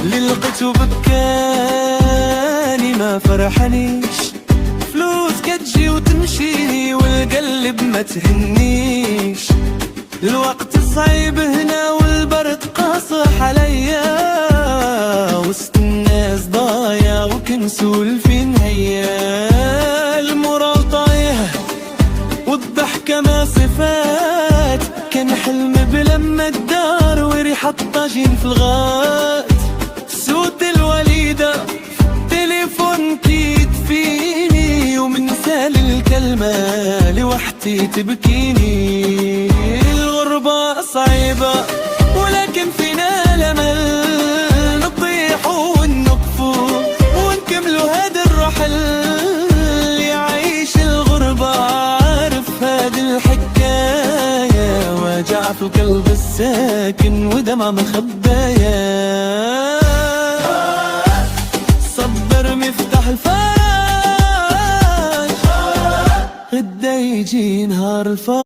اللي لقيته بكاني ما فرحنيش، فلوس كتجي وتمشي والقلب ما تهنيش. الوقت صعيب هنا والبرد قاصح عليا، وسط الناس ضايع وكنسول فين هيا. المورال طايح والضحكة ما صفات، كان حلم بلمة الدار وريحة الطاجين في الغات. صوت الوليدة تليفون كيد فيني، ومن سال الكلمة لوحدي تبكيني. الغربة صعيبة ولكن فينا الأمل، نطيح ونقفو ونكملوا هذا الرحل. اللي عايش الغربة عارف هذه الحكاية، وجع في قلب الساكن ودمع مخبايا. صبر مفتاح الفرج، غدا يجي نهار الفرج.